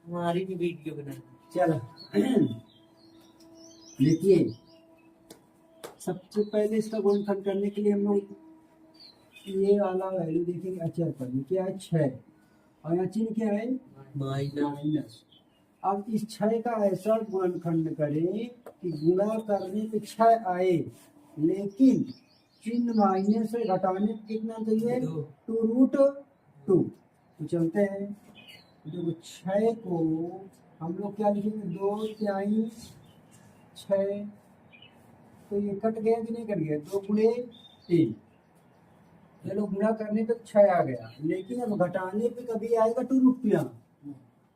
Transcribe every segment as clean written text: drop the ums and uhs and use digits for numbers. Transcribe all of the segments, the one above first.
हमारी भी वीडियो बना। चलो देखिए, सबसे पहले इसका गुणनफल करने के लिए हम लोग ये वाला वैल्यू देखेंगे अचर पर, ये क्या है 6 और यहाँ चिन्ह क्या है माइनस। अब इस 6 का ऐसा गुणनखंड करें कि गुणा करने पे 6 आए, लेकिन चिन्ह माइनस से घटाने पे कितना चाहिए 2√2। तो चलते हैं, देखो 6 को हम लोग क्या लिखेंगे 2×6, तो ये कट गया कि नहीं कट गया, 2×3। चलो गुणा करने पे 6 आ गया, लेकिन अब घटाने पे कभी आएगा 2√2, यहाँ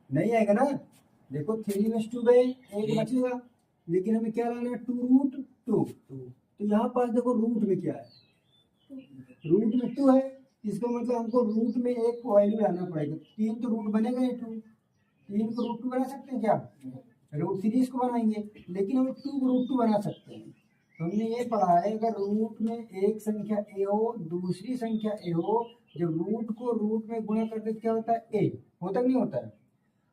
नहीं आएगा ना। देखो 3 में 2 गए, 1 बचेगा, लेकिन हमें क्या लाना है 2√2। तो यहाँ पास देखो रूट में क्या है, रूट में 2 है, इसका मतलब हमको रूट में एक वैल्यू लाना पड़ेगा। 3 तो रूट बनेगा ही 2, 3 को √2 बना सकते हैं क्या, √3 इसको बनाएंगे, लेकिन हम 2 को √2 बना सकते हैं। तो हमने ये पढ़ा है, अगर रूट में एक संख्या ए हो, दूसरी संख्या ए हो, जब रूट को रूट में गुणा करते क्या होता है ए, होता नहीं होता है।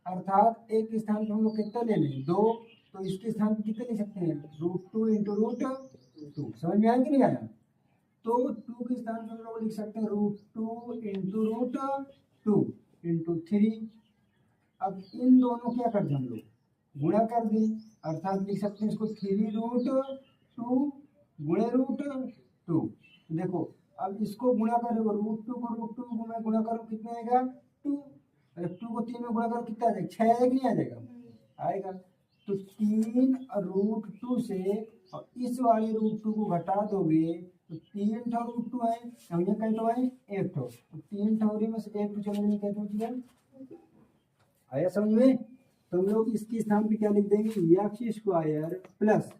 अर्थात एक स्थान पर हम लोग कितना ले लें 2, तो इसके स्थान पर कितने ले सकते हैं √2 × √2। समझ में आया कि नहीं आया। तो 2 के स्थान पर हम लोग लिख सकते हैं √2 × √2 × 3। अब इन दोनों क्या कर दें हम लोग गुणा कर दें, अर्थात लिख सकते हैं इसको 3√2 गुणे √2। देखो अब इसको गुणा करो, √2 को √2 में गुणा करो कितना आएगा 2, 2 को 3 में गुणा करो कितना आ जाएगा 6 आएगा कि नहीं आ जाएगा, आएगा। तो 3√2 से और इस वाले √2 को घटा दोगे तो 3 ठो √2 है, और ये कई ठो है 1 ठो, तो 3 ठोरी में से 1 ठो चले गए, क्या बचेगा, आया समझ में। तो हम लोग इसके स्थान पे क्या लिख देंगे x² प्लस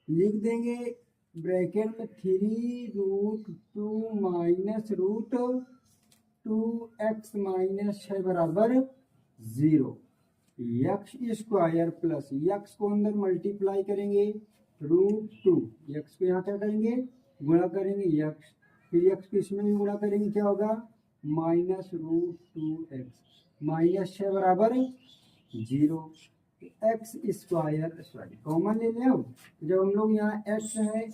लिख देंगे ब्रैकेट में 3√2 माइनस √2x माइनस 6 बराबर 0। x² प्लस x को अंदर मल्टीप्लाई करेंगे √2, x को यहाँ क्या करेंगे गुणा करेंगे x, फिर x को इसमें भी गुणा करेंगे, क्या होगा माइनस √2x माइनस 6 बराबर 0। x² कॉमन ले लें। अब जब हम लोग यहाँ x है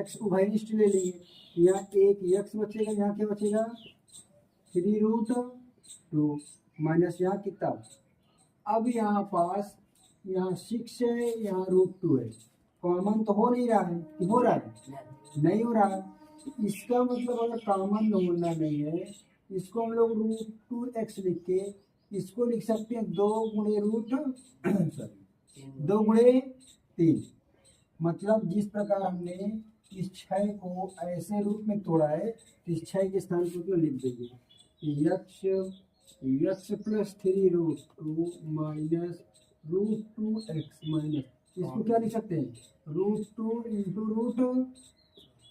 x को भाइनिष्ठ ले लेंगे, यहाँ एक x बचेगा, यहाँ क्या बचेगा 3√2 माइनस यहाँ कितना, अब यहाँ पास यहाँ 6 है, यहाँ √2 है, कॉमन तो हो नहीं रहा है, हो रहा है नहीं हो रहा है। इसका मतलब अगर कॉमन होना नहीं है, इसको हम लोग √2x लिख के इसको लिख सकते हैं 2 × 3। मतलब जिस प्रकार हमने इस 6 को ऐसे रूप में तोड़ा है, इस 6 के स्थान पर लिख देंगे x plus 3√2 minus √2x minus, इसको क्या लिख सकते हैं √2 ×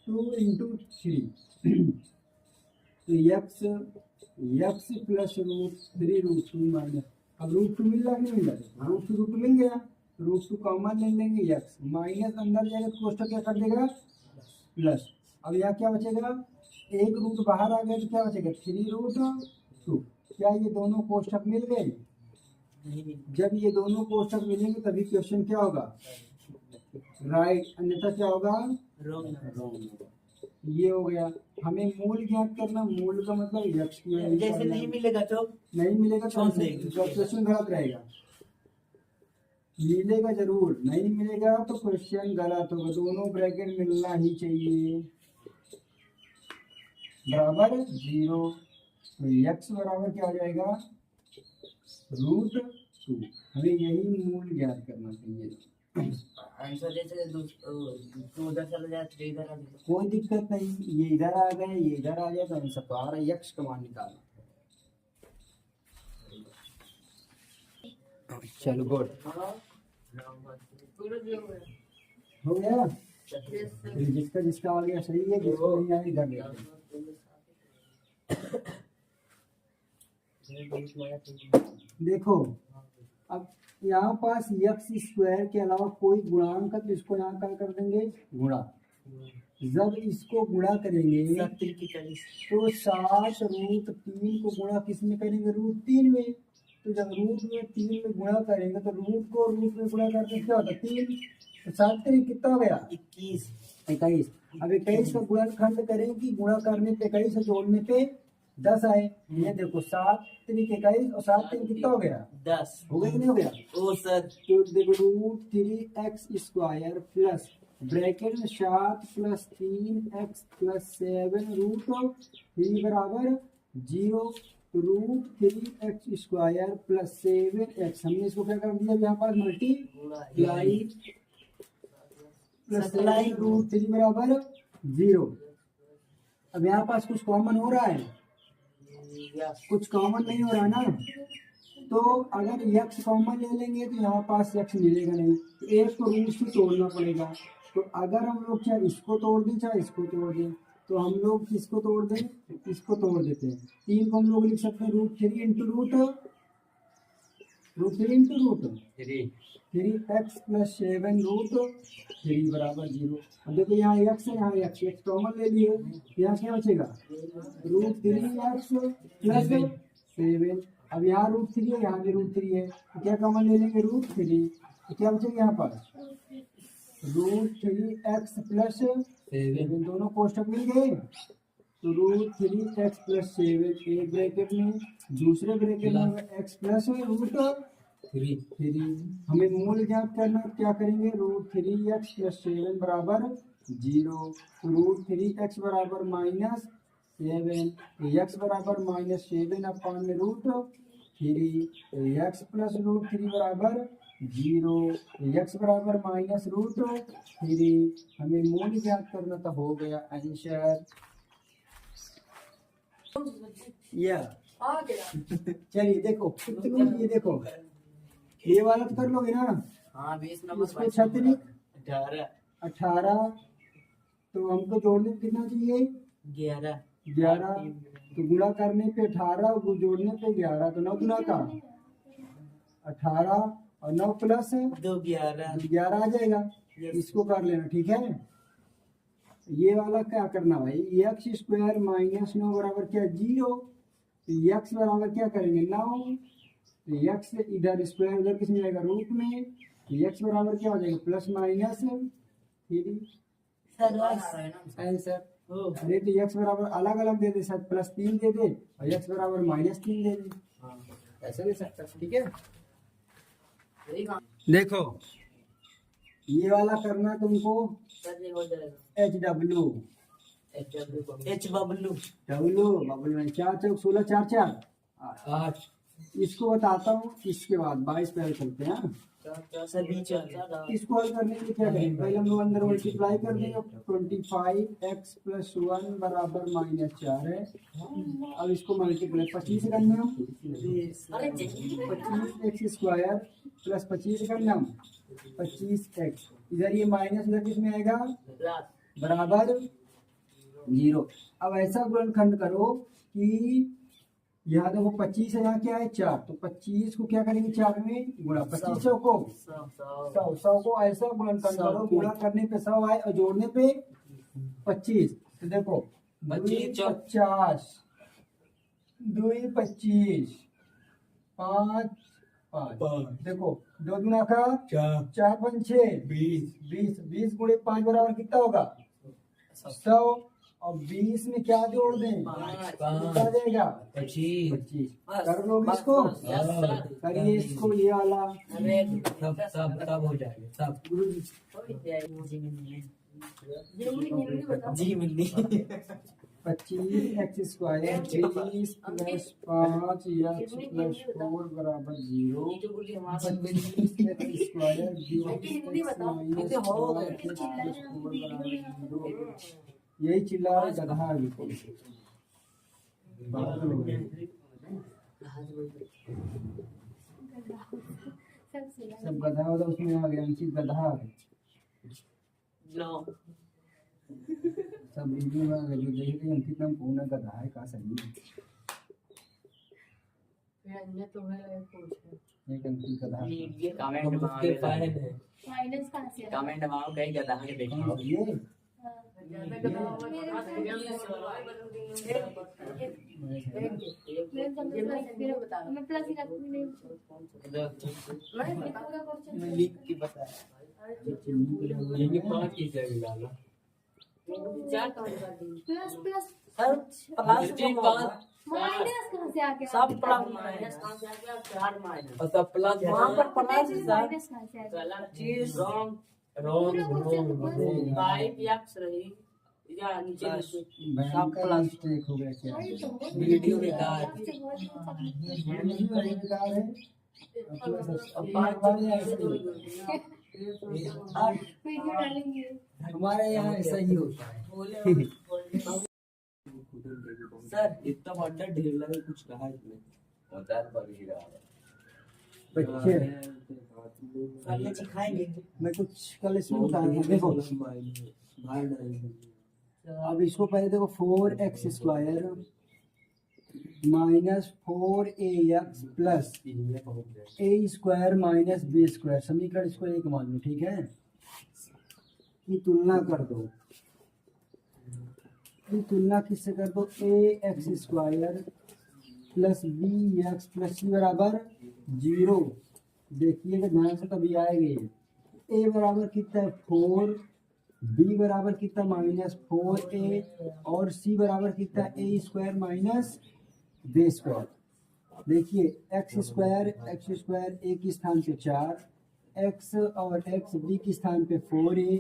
√2 × 3। तो x प्लस √3√2 माइनस, अब √2 मिल रहा है नहीं मिल रहा, √2 मिल गया, √2 कॉमन ले लेंगे, x माइनस अंदर जाएगा तो कोष्ठक क्या कर देगा प्लस। अब यहाँ क्या बचेगा, एक रूट बाहर आ गया तो क्या बचेगा 3√2। क्या ये दोनों कोष्ठक मिल गए, जब ये दोनों कोष्ठक मिलेंगे तभी क्वेश्चन क्या होगा राइट, अन्यथा क्या होगा रॉन्ग। ये हो गया। हमें मूल ज्ञात करना, मूल का मतलब x की वैल्यू, जैसे नहीं मिलेगा तो क्वेश्चन गलत रहेगा, मिलेगा जरूर, नहीं मिलेगा तो क्वेश्चन गलत होगा। दोनों ब्रैकेट मिलना ही चाहिए बराबर 0। तो x बराबर क्या हो जाएगा √2। हमें यही मूल ज्ञात करना चाहिए। आंसर जैसे 2 उधर चला जाए 3 इधर आ जाए, कोई दिक्कत नहीं, ये इधर आ गए ये इधर आ जाए तो आंसर तो आ रहा है, x का मान निकालना। चलो गुड हो गया, जिसका जिसका आ गया सही है, जिसको नहीं आया इधर लेते हैं। देखो अब यहाँ पास x² के अलावा कोई गुणांक है तो इसको यहाँ क्या कर देंगे गुणा। जब इसको गुणा करेंगे तो 7√3 को गुणा किस में करेंगे √3 में, तो जब रूट में 3 में गुणा करेंगे तो रूट को रूट में गुणा करके क्या होता है 3, तो 7 3 कितना हो गया 21। अब 21 का गुणनखंड करें कि गुणा करने पे 21 से जोड़ने पे 10 आए। ये देखो 7 3 21 और 7 3 कितना हो गया 10 हो गया कि नहीं हो गया। ओ सर तो देखो root 3x square plus bracket में 7 प्लस 3x प्लस 7 रूट 3 बराबर 0। Root 3x square plus 7x हमने इसको क्या कर दिया यहाँ पास मल्टीप्लाई प्लस रूट 3 बराबर 0। अब यहाँ पास कुछ कॉमन हो रहा है, कुछ कॉमन नहीं हो रहा ना, तो अगर x कॉमन ले लेंगे तो यहाँ पास x मिलेगा नहीं, तो एक को रूट से तोड़ना पड़ेगा। तो अगर हम लोग चाहे इसको तोड़ दें चाहे इसको तोड़ दें, तो हम लोग किसको तोड़ दें, इसको तोड़ देते हैं। 3 को हम लोग लिख सकते हैं root 3 into root 3x plus 7 root 3 बराबर 0। अब देखो यहाँ x है, यहाँ x कॉमन ले लिए, यहाँ क्या बचेगा रूट 3x प्लस 7। अब यहाँ रूट 3 है, यहाँ भी रूट 3 है, तो क्या कॉमन ले लेंगे रूट 3, तो क्या बचेगा यहाँ पर रूट 3x प्लस 7, दोनों कोष्टक मिल गए। तो रूट 3x प्लस 7 एक ब्रैकेट में, दूसरे ब्रैकेट में x प्लस रूट 3। हमें मूल ज्ञात करना, क्या करेंगे रूट 3x प्लस 7 बराबर 0। रूट 3x बराबर माइनस 7, x बराबर माइनस 7 अपॉन में रूट 3, x प्लस रूट 3 बराबर 0, x बराबर माइनस रूट 3। हमें मूल ज्ञात करना तो हो गया आंसर या चलिए देखो कितनी, ये देखो ये वाला तो कर लोगे ना। हाँ 20 नंबर इसको 36 18 तो हमको जोड़ने में कितना चाहिए 11। तो गुणा करने पे 18 और जोड़ने पे 11, तो 9 गुना का 18 और 9 प्लस 2 11 आ जाएगा। इसको कर लेना ठीक है। ये वाला क्या करना भाई, एक्स स्क्वायर माइनस 9 बराबर क्या 0। तो एक्स बराबर क्या करेंगे 9, तो एक्स इधर स्क्वायर उधर किस में जाएगा रूट में, तो एक्स बराबर क्या हो जाएगा प्लस माइनस 3 आंसर। अरे तो एक्स बराबर अलग अलग दे दे, शायद प्लस 3 दे दे और एक्स बराबर माइनस 3 दे दे, ऐसा दे सकता ठीक है। देखो ये वाला करना तुमको एच बबलू में 4 चौक 16 4 4 8। इसको बताता हूँ, इसके बाद 22 पे चलते हैं। इसको हल करने के लिए क्या करेंगे, पहले हम लोग अंदर मल्टीप्लाई कर देंगे। 25x प्लस 1 बराबर माइनस 4 है। अब इसको मल्टीप्लाई 25 करना, 25x स्क्वायर प्लस 25 करना 25x, इधर ये माइनस इधर किसमें आएगा बराबर 0। अब ऐसा गुणनखंड करो कि यहाँ देखो 25 है, यहाँ क्या है 4, तो 25 को क्या करेंगे 4 में गुणा, 25 को 100 को ऐसा गुणनखंड करो, गुणा करने पे 100 आए और जोड़ने पे 25। तो देखो 50 2 25 5 5, देखो 2 गुना का 4 5 6 20 गुणे 5 बराबर कितना होगा 100, और 20 में क्या जोड़ दें कितना जाएगा 25। कर लो इसको, करिए इसको ये वाला सब हो जाएगा सब जी मिलनी 25x square 20 plus 5 x plus 4 बराबर 0। 25x square 20x minus 4 plus 4 बराबर 0। यही चिल्ला गधा है बिल्कुल। सब गधा होता उसमें आ गया, अंकित गधा है सब वीडियो में आ गया, जो देखे अंकित नाम कौन है गधा है का सही एक अंकित गधा ये कमेंट मांगो कहीं गधा के देखो ये मैं प्लस ही रखती नहीं। मैं लिख के बता ये 5 की जगह डाला प्लस प्लस सर प्लस जी 5 माइनस कहाँ से आ गया? सब प्लस माइनस कहां से आ गया 4 माइनस और सब प्लस वहां पर प्लस माइनस कहाँ से आ गया? गलत चीज रॉन्ग 5x रही या नीचे सब प्लस मिस्टेक हो गया क्या? वही तो बोल- वीडियो निकाल बेकार है। अब 5 वीडियो डालेंगे। हमारे यहाँ ऐसा ही होता है। सर इतना बड़ा ढेर लगे कुछ कहा इसने होटल पर ही रहा बच्चे सर ये सिखाएंगे मैं कुछ कल इसमें बताऊंगा। देखो अब इसको पहले देखो 4x square minus 4ax plus a square minus b square समीकरण इसको एक मान लो, ठीक है। की तुलना कर दो, की तुलना किससे कर दो? ax square plus bx plus c बराबर 0। देखिएगा ध्यान से तभी आएंगे। a बराबर कितना है 4, b बराबर कितना माइनस 4a और c बराबर कितना a square minus b square. देखिए x स्क्वायर a के स्थान पे 4, x और x b के स्थान पे 4a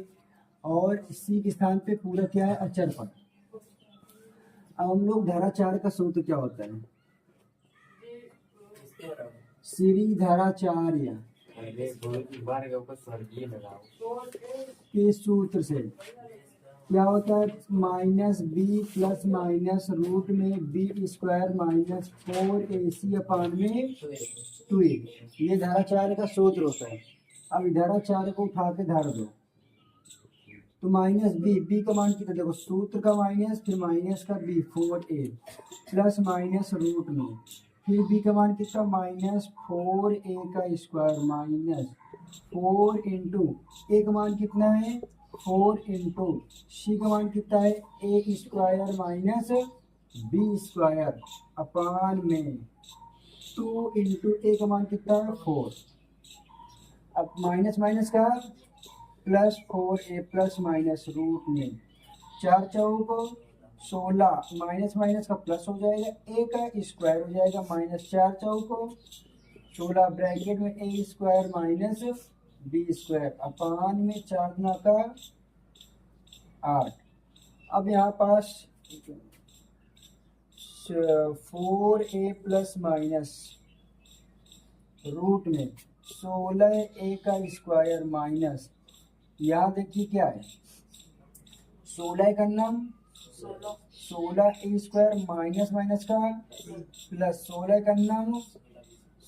और c के स्थान पे पूरा क्या है अचर पद। अब हम लोग धारा 4 का सूत्र क्या होता है? सीरीज धारा 4 या के सूत्र से क्या होता है? Minus B plus minus root में B square minus 4ac upon में 2a। ये धारा 4 का सूत्र होता है। अब धारा 4 को उठा के धार दो तो माइनस बी का मान कितना? देखो सूत्र का माइनस फिर माइनस का B 4a plus minus root में फिर बी का मान कितना? माइनस 4a का स्क्वायर माइनस 4 इंटू ए का मान कितना है 4 इंटू सी का मान कितना है a square minus B square upon में 2 इंटू ए का मान कितना है 4। अब माइनस माइनस का plus 4a plus minus root में 4 चौक 16 माइनस माइनस का प्लस हो जाएगा a का स्क्वायर हो जाएगा माइनस 4 चौक 16 ब्रैकेट में a square minus b square upon में 4 गुना का 8। अब यहाँ पास 4a प्लस माइनस रूट में 16a का स्क्वायर माइनस यहाँ देखिए क्या है 16 का नाम 16a स्क्वायर माइनस माइनस का प्लस 16 का नाम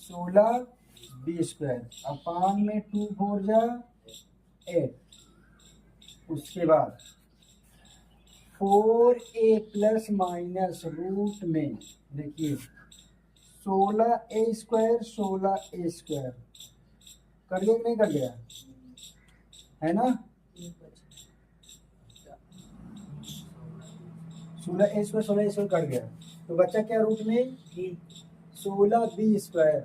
16b स्क्वायर अपान में 2 4 जा 8। उसके बाद 4a प्लस माइनस रूट में देखिए 16a स्क्वायर 16a स्क्वायर कर गया कि नहीं कर गया है ना? 16a square 16a square cut गया तो बच्चा क्या रूट में 16b स्क्वायर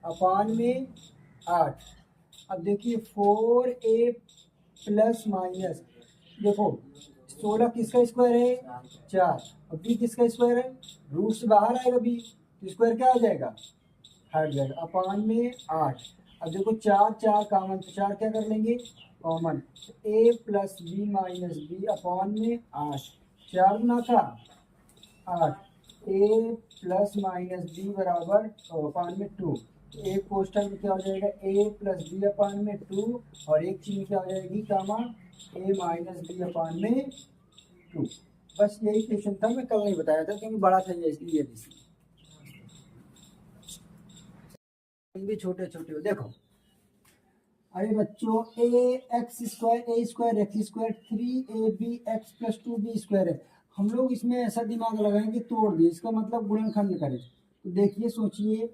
अपान में 8। अब देखिए 4a प्लस माइनस देखो 16 किसका स्क्वायर है 4 और b किसका स्क्वायर है रूट से बाहर आएगा b तो स्क्वायर क्या आ जाएगा हट जाएगा अपान में 8। अब देखो 4 4 कॉमन तो 4 क्या कर लेंगे common a plus b minus b upon में 8 4 गुना था 8 a प्लस माइनस बी बराबर अपान में 2 एक क्वेश्चन में क्या हो जाएगा a प्लस बी अपान में 2 और एक चीज में क्या हो जाएगी कामा a माइनस बी अपान में 2। बस यही क्वेश्चन था, मैं कल नहीं बताया था क्योंकि बड़ा था ये इसलिए भी छोटे छोटे हो। देखो अरे बच्चों a square x square 3ab plus 2b square है। हम लोग इसमें ऐसा दिमाग लगाएंगे तोड़ दे इसका मतलब गुणनखंड करें तो देखिए सोचिए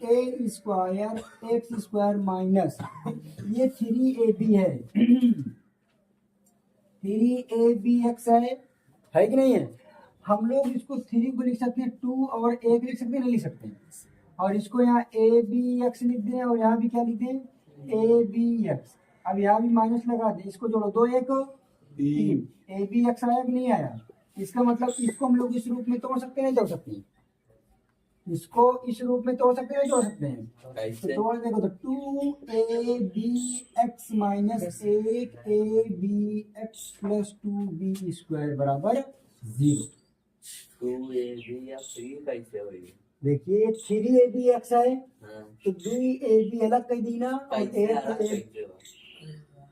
a square x square minus ये 3ab है 3abx है कि नहीं है। हम लोग इसको 3 को लिख सकते हैं, 2 और 1 लिख सकते हैं, नहीं लिख सकते हैं। और इसको यहाँ ए बी एक्स लिख दें और यहाँ भी क्या लिख दें, ए बी एक्स। अब यहाँ भी माइनस लगा दें, इसको जोड़ो, 2 1 3, ए बी एक्स आया कि नहीं आया। इसका मतलब इसको हम लोग इस रूप में तोड़ सकते हैं, नहीं तोड़ सकते हैं, इसको इस रूप में तोड़ सकते हैं, नहीं तोड़ सकते हैं। तो कैसे? तोड़ देखो तो 2ab minus 8ab plus 2b² बराबर 0। 2ab या 3 कैसे होगी? देखिए 3ab है हाँ, तो 2ab अलग कर दी ना, और कैसे 8 अलग कैसे होगा?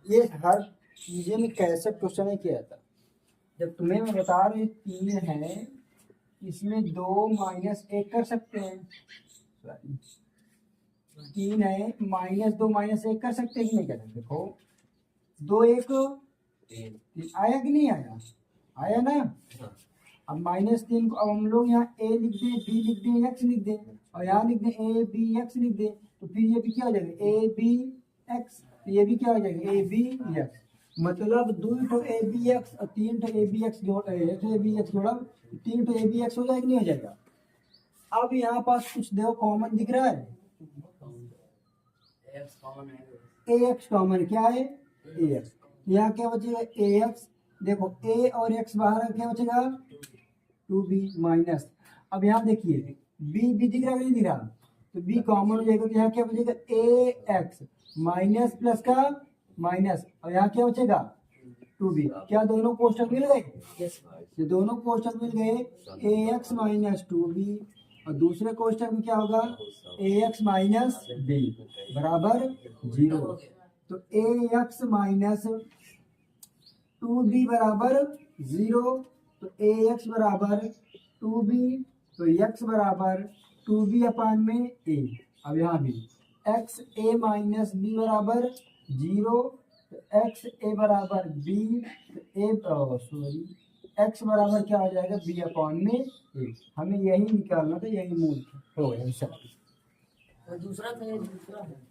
ये हर चीजें में कैसे क्वेश्चन में किया था। जब तुम्हें मैं बता रही 3 है, इसमें 2 माइनस 1 कर सकते हैं, 3 है माइनस 2 माइनस 1 कर सकते हैं कि नहीं कर सकते। देखो 2 1 3। आया कि नहीं आया, आया ना। हाँ, अब -3 को अब हम लोग यहाँ a लिख दें, b लिख दें, x लिख दें, और यहाँ लिख दें a b x लिख दें, तो फिर ये भी क्या हो जाएगा a b x, तो ये भी क्या हो जाएगा a b x। मतलब 2 a b x और 3 a b x जोड़, 1 a b x जोड़ा 3 a b x हो जाएगा, नहीं हो जाएगा। अब यहाँ पास कुछ देखो कॉमन दिख रहा है, ax कॉमन क्या है, ax। यहाँ क्या बचेगा ax, देखो a और x बाहर क्या बचेगा 2b माइनस। अब यहाँ देखिए b दिख रहा है नहीं दिख रहा, तो b कॉमन हो जाएगा, तो यहाँ क्या बचेगा ax माइनस प्लस का माइनस, और यहाँ क्या बचेगा 2b। क्या दोनों कोष्टक मिल गए, ये दोनों कोष्टक मिल गए, ax माइनस 2b, और दूसरे कोष्टक में क्या होगा ax माइनस b बराबर 0। तो ax माइनस 2b बराबर 0, तो ax बराबर 2b, तो x बराबर 2b अपान में a। अब यहाँ भी x a माइनस b बराबर 0, तो x a बराबर b, तो x बराबर क्या हो जाएगा b अपान में a। हमें यही निकालना था, यही मूल हो गया। दूसरा था, ये दूसरा है।